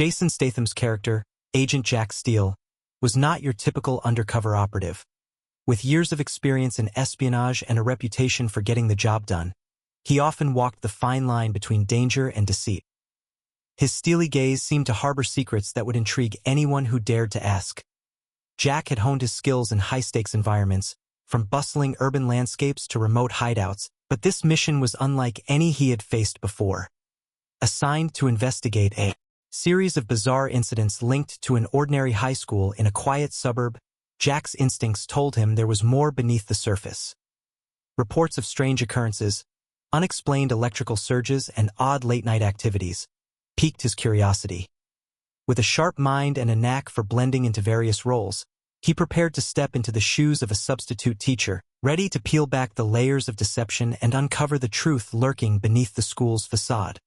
Jason Statham's character, Agent Jack Steele, was not your typical undercover operative. With years of experience in espionage and a reputation for getting the job done, he often walked the fine line between danger and deceit. His steely gaze seemed to harbor secrets that would intrigue anyone who dared to ask. Jack had honed his skills in high-stakes environments, from bustling urban landscapes to remote hideouts, but this mission was unlike any he had faced before. Assigned to investigate a series of bizarre incidents linked to an ordinary high school in a quiet suburb, Jack's instincts told him there was more beneath the surface. Reports of strange occurrences, unexplained electrical surges, and odd late-night activities piqued his curiosity. With a sharp mind and a knack for blending into various roles, he prepared to step into the shoes of a substitute teacher, ready to peel back the layers of deception and uncover the truth lurking beneath the school's facade.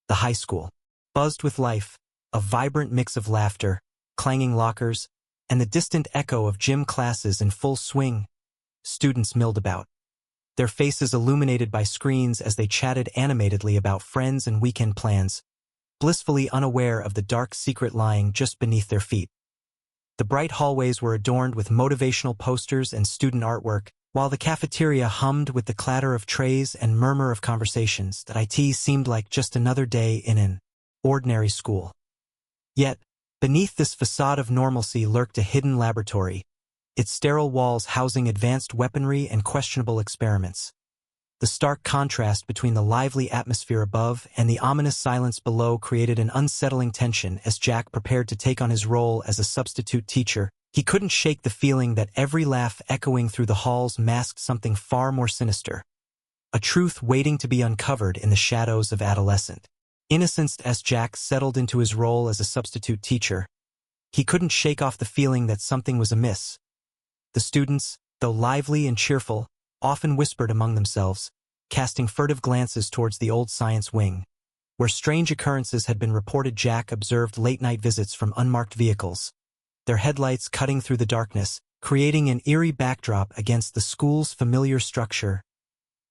The high school buzzed with life, a vibrant mix of laughter, clanging lockers, and the distant echo of gym classes in full swing. Students milled about, their faces illuminated by screens as they chatted animatedly about friends and weekend plans, blissfully unaware of the dark secret lying just beneath their feet. The bright hallways were adorned with motivational posters and student artwork, while the cafeteria hummed with the clatter of trays and murmur of conversations that it seemed like just another day in an ordinary school. Yet, beneath this facade of normalcy lurked a hidden laboratory, its sterile walls housing advanced weaponry and questionable experiments. The stark contrast between the lively atmosphere above and the ominous silence below created an unsettling tension as Jack prepared to take on his role as a substitute teacher. He couldn't shake the feeling that every laugh echoing through the halls masked something far more sinister, a truth waiting to be uncovered in the shadows of adolescent innocence. As Jack settled into his role as a substitute teacher, he couldn't shake off the feeling that something was amiss. The students, though lively and cheerful, often whispered among themselves, casting furtive glances towards the old science wing, where strange occurrences had been reported. Jack observed late-night visits from unmarked vehicles, their headlights cutting through the darkness, creating an eerie backdrop against the school's familiar structure.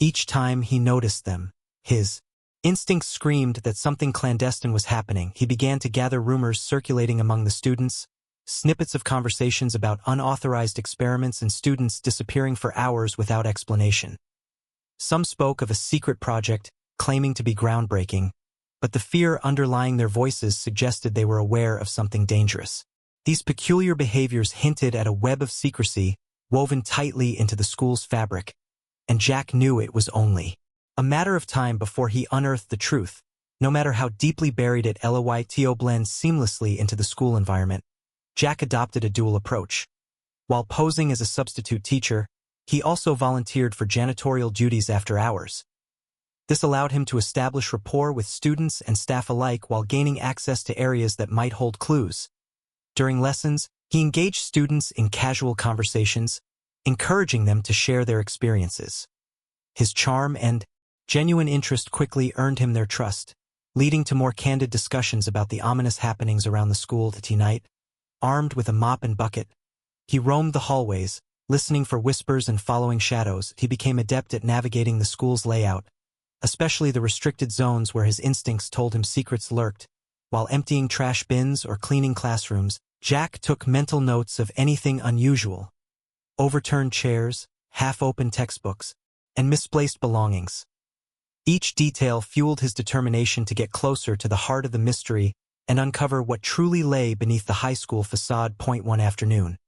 Each time he noticed them, his instincts screamed that something clandestine was happening. He began to gather rumors circulating among the students, snippets of conversations about unauthorized experiments and students disappearing for hours without explanation. Some spoke of a secret project, claiming to be groundbreaking, but the fear underlying their voices suggested they were aware of something dangerous. These peculiar behaviors hinted at a web of secrecy woven tightly into the school's fabric, and Jack knew it was only a matter of time before he unearthed the truth. No matter how deeply buried it blends seamlessly into the school environment, Jack adopted a dual approach. While posing as a substitute teacher, he also volunteered for janitorial duties after hours. This allowed him to establish rapport with students and staff alike while gaining access to areas that might hold clues. During lessons, he engaged students in casual conversations, encouraging them to share their experiences. His charm and genuine interest quickly earned him their trust, leading to more candid discussions about the ominous happenings around the school. That night, armed with a mop and bucket, he roamed the hallways, listening for whispers and following shadows. He became adept at navigating the school's layout, especially the restricted zones where his instincts told him secrets lurked. While emptying trash bins or cleaning classrooms, Jack took mental notes of anything unusual: overturned chairs, half-open textbooks, and misplaced belongings. Each detail fueled his determination to get closer to the heart of the mystery and uncover what truly lay beneath the high school facade. One afternoon,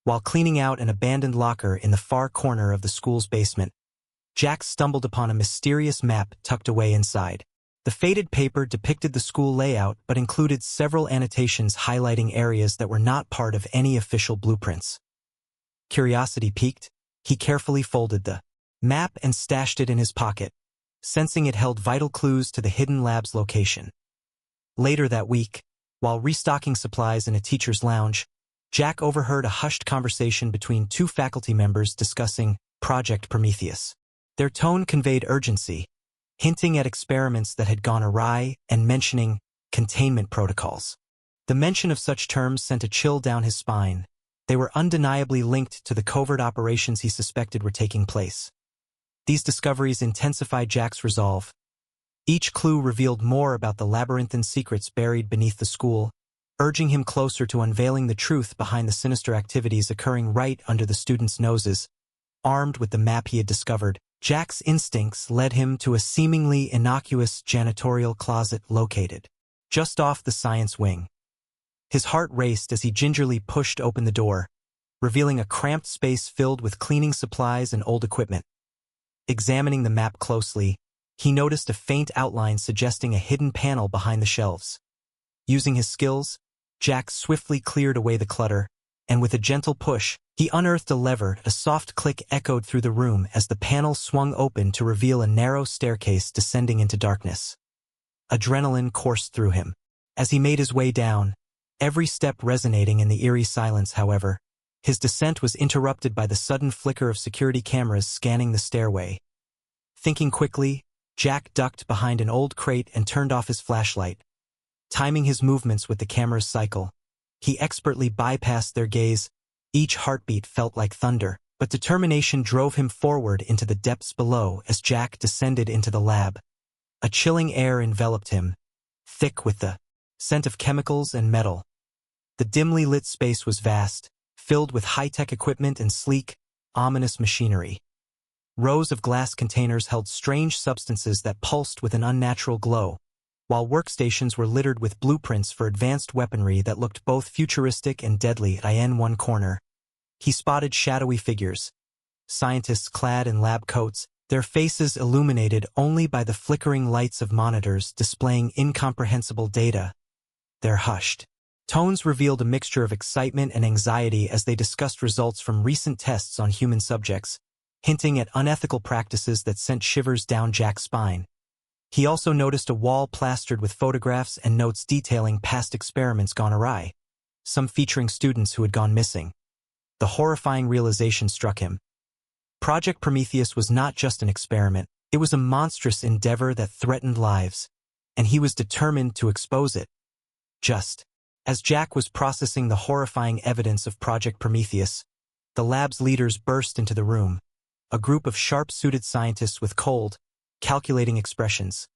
while cleaning out an abandoned locker in the far corner of the school's basement, Jack stumbled upon a mysterious map tucked away inside. The faded paper depicted the school layout but included several annotations highlighting areas that were not part of any official blueprints. Curiosity piqued, he carefully folded the map and stashed it in his pocket, sensing it held vital clues to the hidden lab's location. Later that week, while restocking supplies in a teacher's lounge, Jack overheard a hushed conversation between two faculty members discussing Project Prometheus. Their tone conveyed urgency, hinting at experiments that had gone awry and mentioning containment protocols. The mention of such terms sent a chill down his spine. They were undeniably linked to the covert operations he suspected were taking place. These discoveries intensified Jack's resolve. Each clue revealed more about the labyrinthine secrets buried beneath the school, urging him closer to unveiling the truth behind the sinister activities occurring right under the students' noses. Armed with the map he had discovered, Jack's instincts led him to a seemingly innocuous janitorial closet located just off the science wing. His heart raced as he gingerly pushed open the door, revealing a cramped space filled with cleaning supplies and old equipment. Examining the map closely, he noticed a faint outline suggesting a hidden panel behind the shelves. Using his skills, Jack swiftly cleared away the clutter, and with a gentle push, he unearthed a lever. A soft click echoed through the room as the panel swung open to reveal a narrow staircase descending into darkness. Adrenaline coursed through him. As he made his way down, every step resonating in the eerie silence, however, his descent was interrupted by the sudden flicker of security cameras scanning the stairway. Thinking quickly, Jack ducked behind an old crate and turned off his flashlight. Timing his movements with the camera's cycle, he expertly bypassed their gaze. Each heartbeat felt like thunder, but determination drove him forward into the depths below as Jack descended into the lab. A chilling air enveloped him, thick with the scent of chemicals and metal. The dimly lit space was vast, filled with high-tech equipment and sleek, ominous machinery. Rows of glass containers held strange substances that pulsed with an unnatural glow, while workstations were littered with blueprints for advanced weaponry that looked both futuristic and deadly. In one corner, he spotted shadowy figures, scientists clad in lab coats, their faces illuminated only by the flickering lights of monitors displaying incomprehensible data. Their hushed tones revealed a mixture of excitement and anxiety as they discussed results from recent tests on human subjects, hinting at unethical practices that sent shivers down Jack's spine. He also noticed a wall plastered with photographs and notes detailing past experiments gone awry, some featuring students who had gone missing. The horrifying realization struck him. Project Prometheus was not just an experiment, it was a monstrous endeavor that threatened lives, and he was determined to expose it. Just as Jack was processing the horrifying evidence of Project Prometheus, the lab's leaders burst into the room, a group of sharp-suited scientists with cold, calculating expressions.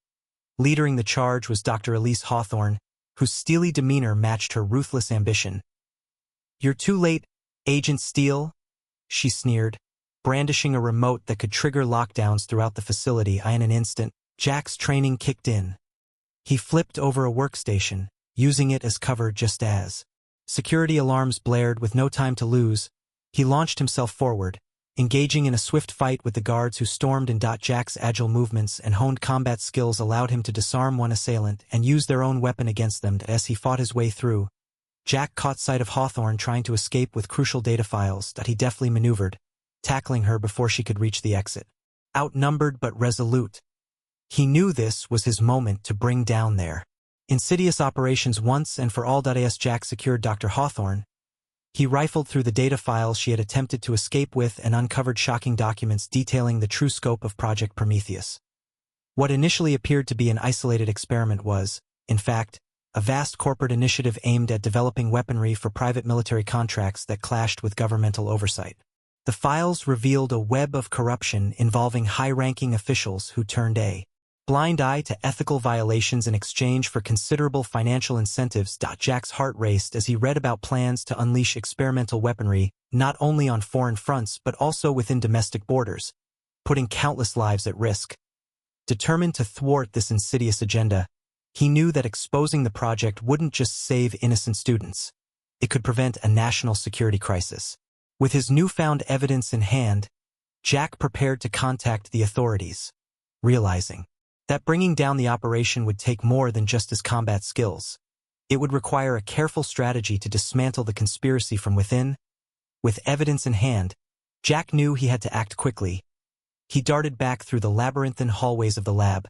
Leading the charge was Dr. Elise Hawthorne, whose steely demeanor matched her ruthless ambition. "You're too late, Agent Steele," she sneered, brandishing a remote that could trigger lockdowns throughout the facility. In an instant, Jack's training kicked in. He flipped over a workstation, using it as cover just as security alarms blared. With no time to lose, he launched himself forward, engaging in a swift fight with the guards who stormed in. Jack's agile movements and honed combat skills allowed him to disarm one assailant and use their own weapon against them. As he fought his way through, Jack caught sight of Hawthorne trying to escape with crucial data files that he deftly maneuvered, tackling her before she could reach the exit. Outnumbered but resolute, he knew this was his moment to bring down their insidious operations once and for all. As Jack secured Dr. Hawthorne, he rifled through the data files she had attempted to escape with and uncovered shocking documents detailing the true scope of Project Prometheus. What initially appeared to be an isolated experiment was, in fact, a vast corporate initiative aimed at developing weaponry for private military contracts that clashed with governmental oversight. The files revealed a web of corruption involving high-ranking officials who turned a blind eye to ethical violations in exchange for considerable financial incentives. Jack's heart raced as he read about plans to unleash experimental weaponry not only on foreign fronts but also within domestic borders, putting countless lives at risk. Determined to thwart this insidious agenda, he knew that exposing the project wouldn't just save innocent students. It could prevent a national security crisis. With his newfound evidence in hand, Jack prepared to contact the authorities, realizing that bringing down the operation would take more than just his combat skills. It would require a careful strategy to dismantle the conspiracy from within. With evidence in hand, Jack knew he had to act quickly. He darted back through the labyrinthine hallways of the lab,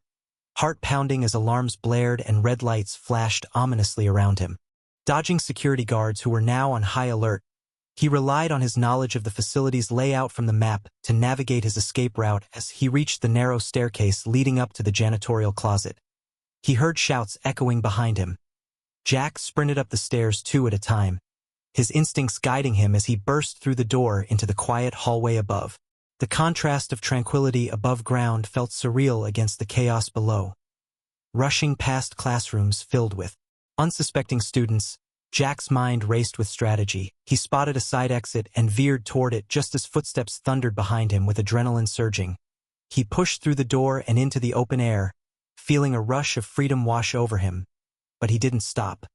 heart pounding as alarms blared and red lights flashed ominously around him. Dodging security guards who were now on high alert, he relied on his knowledge of the facility's layout from the map to navigate his escape route. As he reached the narrow staircase leading up to the janitorial closet, he heard shouts echoing behind him. Jack sprinted up the stairs 2 at a time, his instincts guiding him as he burst through the door into the quiet hallway above. The contrast of tranquility above ground felt surreal against the chaos below. rushing past classrooms filled with unsuspecting students. Jack's mind raced with strategy. He spotted a side exit and veered toward it just as footsteps thundered behind him with adrenaline surging. He pushed through the door and into the open air, feeling a rush of freedom wash over him. But he didn't stop.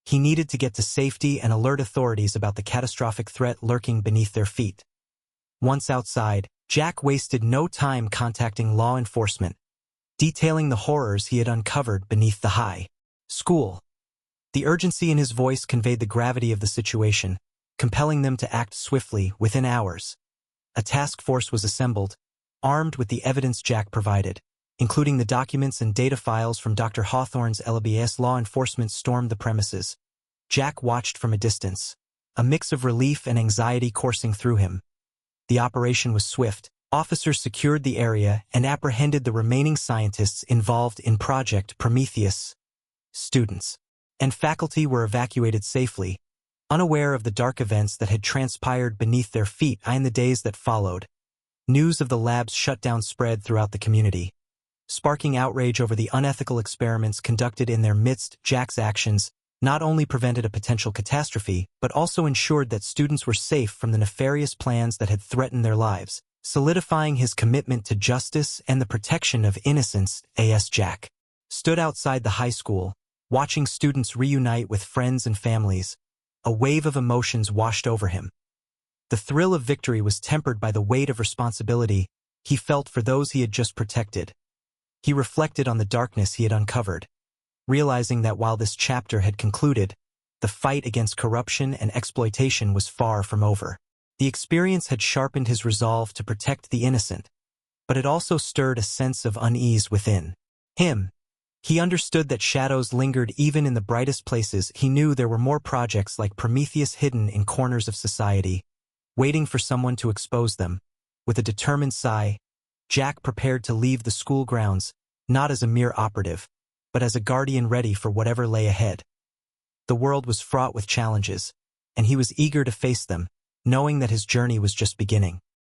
He needed to get to safety and alert authorities about the catastrophic threat lurking beneath their feet. Once outside, Jack wasted no time contacting law enforcement, detailing the horrors he had uncovered beneath the high school. The urgency in his voice conveyed the gravity of the situation, compelling them to act swiftly within hours. A task force was assembled, armed with the evidence Jack provided, including the documents and data files from Dr. Hawthorne's LBS. Law enforcement stormed the premises. Jack watched from a distance, a mix of relief and anxiety coursing through him. The operation was swift. Officers secured the area and apprehended the remaining scientists involved in Project Prometheus. Students and faculty were evacuated safely, unaware of the dark events that had transpired beneath their feet. In the days that followed, news of the lab's shutdown spread throughout the community, sparking outrage over the unethical experiments conducted in their midst. Jack's actions not only prevented a potential catastrophe, but also ensured that students were safe from the nefarious plans that had threatened their lives, solidifying his commitment to justice and the protection of innocence. Jack stood outside the high school, watching students reunite with friends and families. A wave of emotions washed over him. The thrill of victory was tempered by the weight of responsibility he felt for those he had just protected. He reflected on the darkness he had uncovered, realizing that while this chapter had concluded, the fight against corruption and exploitation was far from over. The experience had sharpened his resolve to protect the innocent, but it also stirred a sense of unease within him. He understood that shadows lingered even in the brightest places. He knew there were more projects like Prometheus hidden in corners of society, waiting for someone to expose them. With a determined sigh, Jack prepared to leave the school grounds, not as a mere operative, but as a guardian ready for whatever lay ahead. The world was fraught with challenges, and he was eager to face them, knowing that his journey was just beginning.